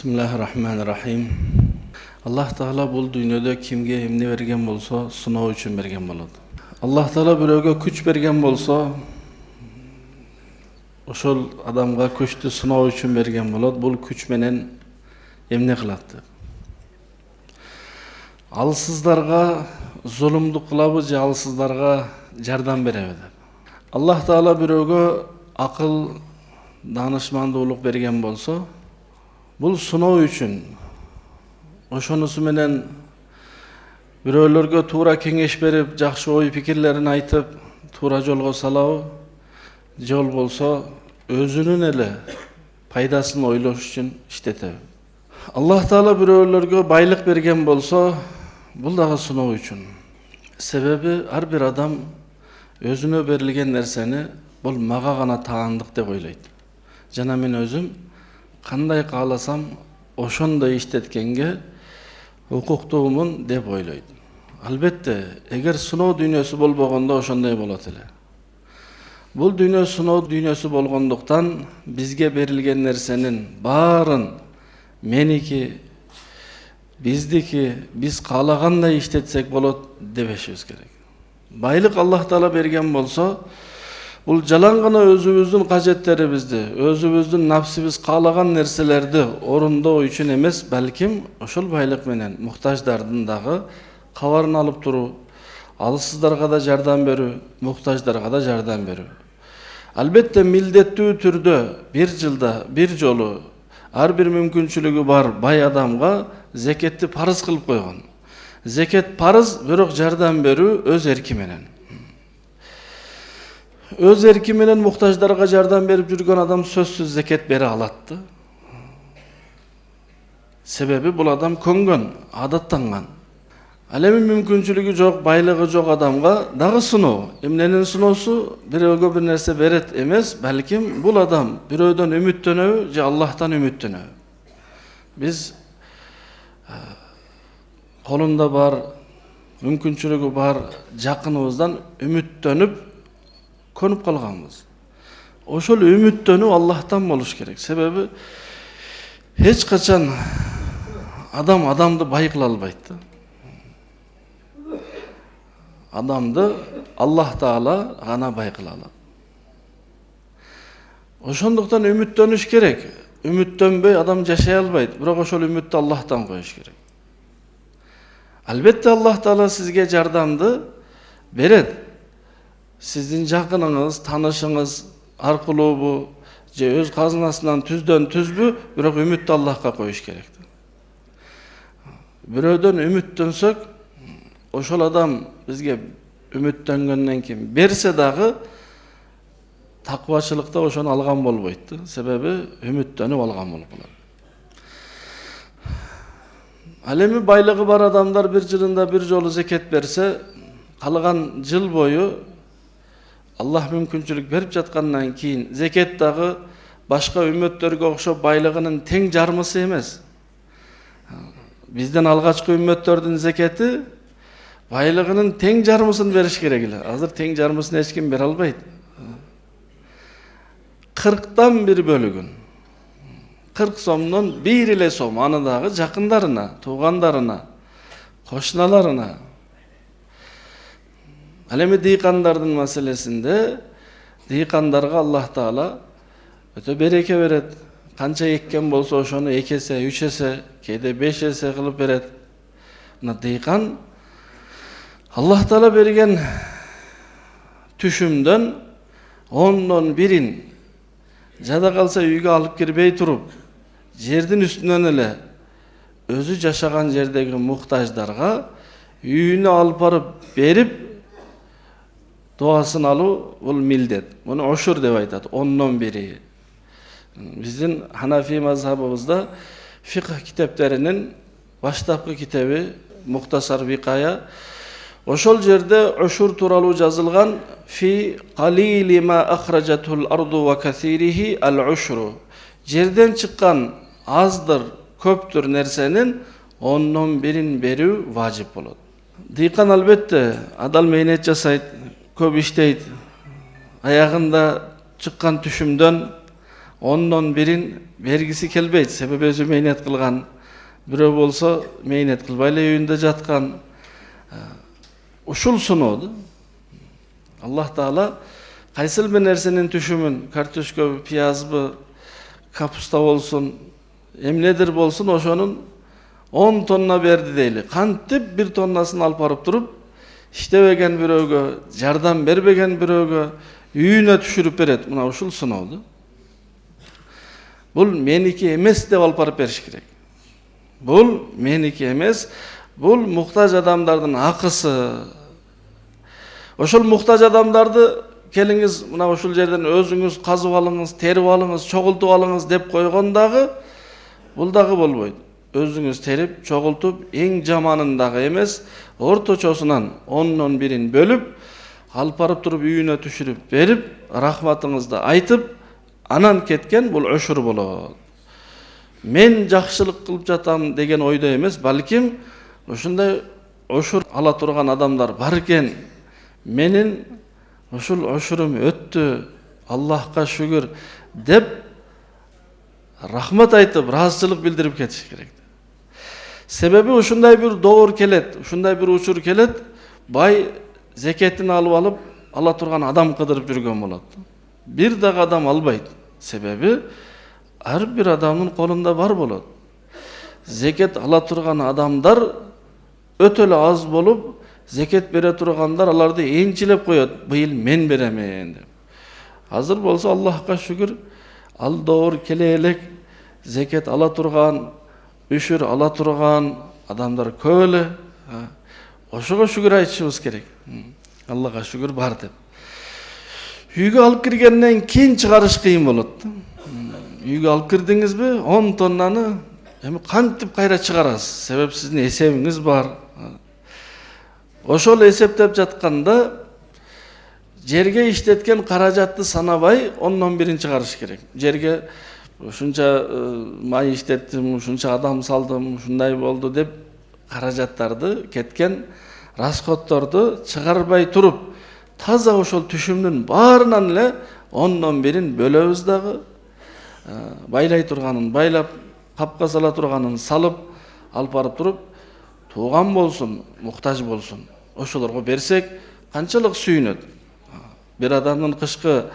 Bismillahirrahmanirrahim. Allah Taala bul dünyada kimge emne bergen bolsa, sınao üçün bergen bolot. Allah Taala biröge küç bergen bolsa, oşol adamga küçtü sınao üçün bergen bolot. Bul küç menen emne kılatdı. Alsızlarga zulümdük kılabı, je alsızlarga jardam berebe. Allah Taala biröge akıl, danışmandуулuk bergen bolsa, bul sınao üçün oşonusu menen biröөлөрgө tuura kеңеш берип, жакшы ой пикирлерин айтып, туura жолго салабы, жол болсо өзүнүн эле пайдасын ойлош үчүн иштетеби. Аллах Таала biröөлөргө байлык берген болсо, бул дагы сыноо үчүн. Себеби ар бир адам өзүнө берилген нерсени бул мага гана таандык деп ойлойт. Жана мен өзүм кандай кааласам ошондой иштеткенге укуктуумун деп ойлойт. Албетте, эгер сыноо дүйнөсү болбогондо ошондой болот эле. Бул дүйнө сыноо дүйнөсү болгондуктан бизге берилген нерсенин баарын меники, биздики, биз каалагандай иштетсек болот дебешибиз керек. Байлык Аллах Таала берген болсо, бул жалаң гана өзүбүздүн кажеттерибизди, өзүбүздүн напсибиз каалаган нерселерди орундоо үчүн эмес, балким ошол байлык менен муктаждардын дагы кабарын алып туруу, алсыздарга да жардам берүү, муктаждарга да жардам берүү. Албетте милдеттүү түрдө бир жылда бир жолу ар бир мүмкүнчүлүгү бар бай адамга зекетти парыз кылып койгон. Зекет парыз, бирок жардам берүү өз эрки менен. Өз эрки менен муктаждарга жардам берип жүргөн адам сөзсүз зекет бере алат. Себеби бул адам көнгөн, адаттанган. Ал эми мүмкүнчүлүгү жок, байлыгы жок адамга дагы сыноо. Эмненин сыноосу? Бирөөгө бир нерсе берет эмес, балким бул адам бирөөдөн үмүттөнөбү же Аллахтан үмүттөнөбү. Биз колунда бар, мүмкүнчүлүгү бар жакыныбыздан үмүттөнүп көнүп калганбыз. Ошол үмүттөнүү Аллахтан болуш керек. Себеби эч качан адам адамды бай кыла албайт. Адамды Аллах Таала гана бай кыла алат. Ошондуктан үмүттөнүш керек. Үмүттөнбөй адам жашай албайт, бирок ошол үмүттү Аллахтан коюш керек. Албетте Аллах Таала сизге жардамды берет. Сиздин жакыныңыз, танышыңыз аркылуубу же өз казынасынан түздөн түзбү, бирок үмүттү Аллахка коюш керек. Бирөөдөн үмүттөнсөк, ошол адам бизге үмүттөнгөндөн кийин берсе дагы такыбачылыкта ошону алган болбойт. Себеби үмүттөнүп алган болуп калат. Ал эми байлыгы бар адамдар бир жылында бир жолу зекет берсе, калган жыл бою Аллах мүмкүнчүлүк берип жаткандан кийин зекет дагы башка үммөттөргө окшоп байлыгынын тең жармысы эмес. Бизден алгачкы үммөттөрдүн зекети байлыгынын тең жармысын бериш керек эле. Азыр тең жармысын эч ким бере албайт. 40тан бир бөлүгүн, 40 сомдон бир эле сом аны дагы жакындарына, туугандарына, кошуналарына. Ал эми дыйкандардын маселесинде дыйкандарга Аллах Таала өтө береке берет. Канча эккен болсо ошону 2 эсе, 3 эсе, кээде 5 эсе кылып берет. Мына дыйкан Аллах Таала берген түшүмдөн 10дон 1-ин жада калса үйгө алып кирбей туруп, жердин үстүнөн эле өзү жашаган жердеги муктаждарга үйүнө алып барып берип дуасын алуу бул милдет. Муну ошур деп айтат, 10дон 1-и. Биздин Ханафи мазхабыбызда фикх китептеринин баштапкы китеби Мухтасар Викая. Ошол жерде ошур тууралуу жазылган фи қалили ма ахраджатул арду ва касирихи ал-ушру. Жерден чыккан аздыр, көптүр нерсенин 10дон 1-ин берүү важип болот. Дыйкан албетте адал мээнет жасайт, көп иштейт. Аягында чыккан түшүмдөн 10'dan birin vergisi kelbeydi. Sebebi özü meynet kılgan. Biri bolsa meynet kılbayla öýünde jatkan. Uşul sunodu. Allah Taala kaysıl bir nersenin tüşümün, kartoşka, piyazbı, kapusta bolsun, emnedir bolsun, oşonun 10 tonna berdi deyli. Kantip 1 tonnasını alıp barıp durup, iştebegen biröge, jardam berbegen biröge, üyüne tüşürüp beret. Muna uşul sunodu. Bul meniki emes dep alıp barıp beriş kerek. Bul meniki emes, bul muhtaç adamlardan akısı. Oşul muhtaç adamlardı keliniz muna oşul жерден özüңüz kazıp alыңыз, terip alыңız, çoğultup alыңız dep koygondagı bul dagı bolboydu. Özüңüz terip, çoğultup, eң jamanındagı emes, ortoçosundan 10'dan birin bölüp, alıp barıp turup üyüne tüşürüp berip, rahmatыңızды aytıp, anan ketken bul öşür bolot. Men jakşılık kılıp jatam degen oyda emes, balkim uşunday öşür ala turgan adamlar bar eken, menin uşul öşürüm öttü, Allah'a şükür dep rahmat aytıp, razıçılık bildirip ketiş kerek. Sebebi uşunday bir doğur kelet, uşunday bir uçur kelet, bay zeketini alıp alıp, ala turgan adam kıdırıp жүрген bolat. Bir dağı adam albaydı. Sebebi her bir adamın kolunda var bolat. Zeket ala turgan adamlar ötölü az bolup, zeket bere turganlar alarda ençilep koyat. Bıyıl men beremen dep. Hazır bolsa Allah'a şükür, al doğur keleyelek, zeket ala turgan, üşür ala turgan adamlar köle. Oşuğa şükür aytışımız kerek. Allah'a şükür bar dep. Üyge alıp kirgenden keyin çıkarış kıyın bolat. Üyge alıp kirdiңiz mi 10 tonnanı kantip kayra çıkarasız. Sebep sizin esebiniz var. Oşol esептеп jatkanda жерге işletken karajatты sanabay 10'dan birin çıkarış kerek. Жерге uşunça may işlettim, uşunça adam saldım, uşunday boldu dep karajattardı ketken расходторду çıgarbay turup taza oşol tüşümdün barынан эле 10'dan birin bölöbüz dagı, baylay turganын baylap, kapka sala turganын salıp, alıp barıp turup, tuğan bolsun, muhtaç bolsun. Oşolorgo bersek, kançalık sүйünöt. Bir adamın kışkı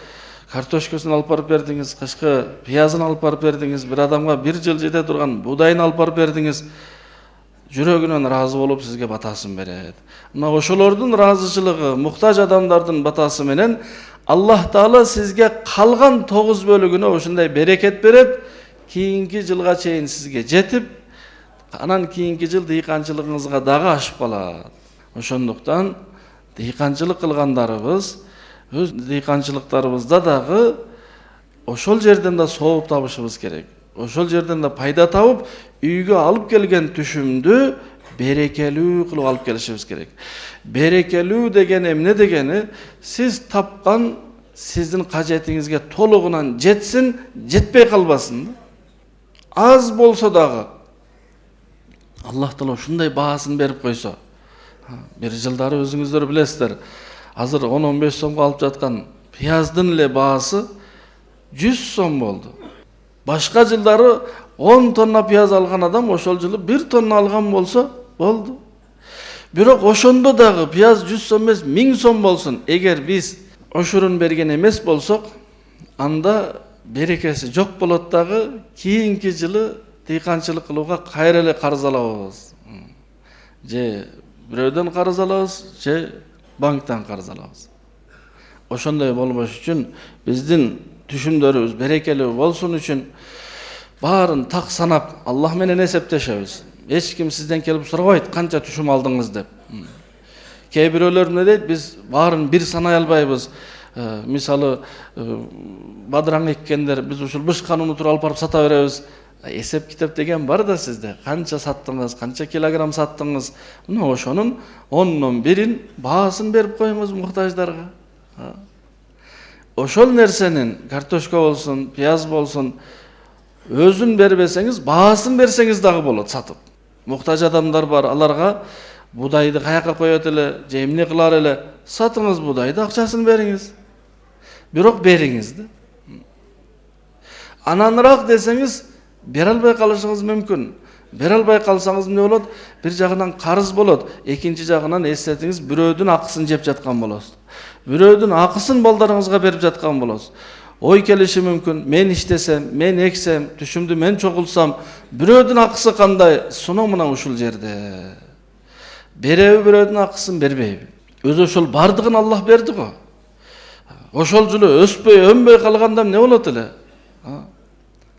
kartoşkasını alıp barıp berdiңiz, kışkı piyazını alıp barıp berdiңiz, bir adamga bir yıl jete turgan buğdayını alıp barıp berdiңiz, жүрөгүнөн разы болуп сизге батасын берет. Мына ошолордун разычылыгы, muhtaç adamдардын батасы менен Allah Taala sizge kalgan 9 bölügüne ошондой берекет берет. Kийинки жылга чейин сизге жетип, анан кийинки жыл дыйканчылыгыңызга дагы ашып калат. Ошондуктан дыйканчылык кылгандарыбыз өз дыйканчылыктарыбызда дагы ошол жерден да сооп табышыбыз керек. Ошол жерден да пайда табып, үйгө алып келген түшүмдү берекелүү кылып алып келишибиз керек. Берекелүү деген эмне дегени? Сиз тапкан сиздин кажетиңизге толугунан жетсин, жетпей калбасын. Az bolsa dagı Allah Taala ушундай баасын берип койсо. Bir жылдары өзүңүздөр билесиздер. Азыр 10-15 сомго алып жаткан пияздын эле баасы 100 сом болду. Başka жылдары 10 tonna piyaz algan adam ошол жылы 1 tonna algan bolsa boldu. Бирок ошондо дагы piyaz 100 сом эмес 1000 сом болсун. Эгер биз ошурун берген эмес болсок, анда берекеси жок болот дагы, кийинки жылы дыйканчылык кылууга кайра эле карыз алабыз. Же бирөөдөн карыз алабыз, же банктан карыз алабыз. Ошондой болбош үчүн биздин түшүмдөрүбүз берекелүү болсун үчүн баарын так санап Аллах менен эсептешебиз. Эч ким сизден келип сурабайт канча түшүм алдыңыз деп. Кээ бирөөлөр эмне дейт? Биз баарын бир санай албайбыз. Мисалы бадыраң эккендер биз ушул бышканы унутуп алып барып сата беребиз. Эсеп китеп деген бар да сизде. Канча саттыңыз, канча килограмм саттыңыз. Мына ошонун 10'dan birин баасын берип коюңуз муктаждарга. Ошол нерсенин картошка болсун, пияз болсун, өзүн бербесеңиз, баасын берсеңиз дагы болот сатып. Muhtaç adamlar бар, аларга budaydı kayaka koyot эле, же эмне кылар эле, сатыңыз budayды, акчасын бериңиз. Бирок бериңиз да. Ananırak deseniz бере албай калышыңыз мүмкүн. Бере албай калсаңыз эмне болот? Бир жагынан карыз болот, экинчи жагынан эстетиңиз бирөөдүн акысын жеп жаткан болосуз. Бирөөдүн акысын балдарыңызга берип жаткан болосуз. Ой келиши мүмкүн, мен иштесем, мен эксем, түшүмдү мен чогулсам, бирөөдүн акысы кандай? Сонун мына ушул жерде. Береби бирөөдүн акысын, бербейби? Өзү ошол бардыгын Аллах берди го. Ошол жылы өспөй, өнбөй калганда эмне болот эле?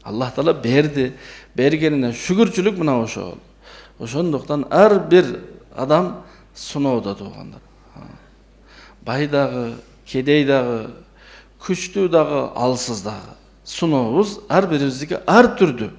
Аллах Таала берди. Бергенине шүгүрчүлүк мына ошол. Ошондуктан ар бир адам сыноодо туугандар. Бай дагы, кедей дагы, күчтүү дагы, алсыз дагы. Сынообуз ар бирибиздики ар түрдүү.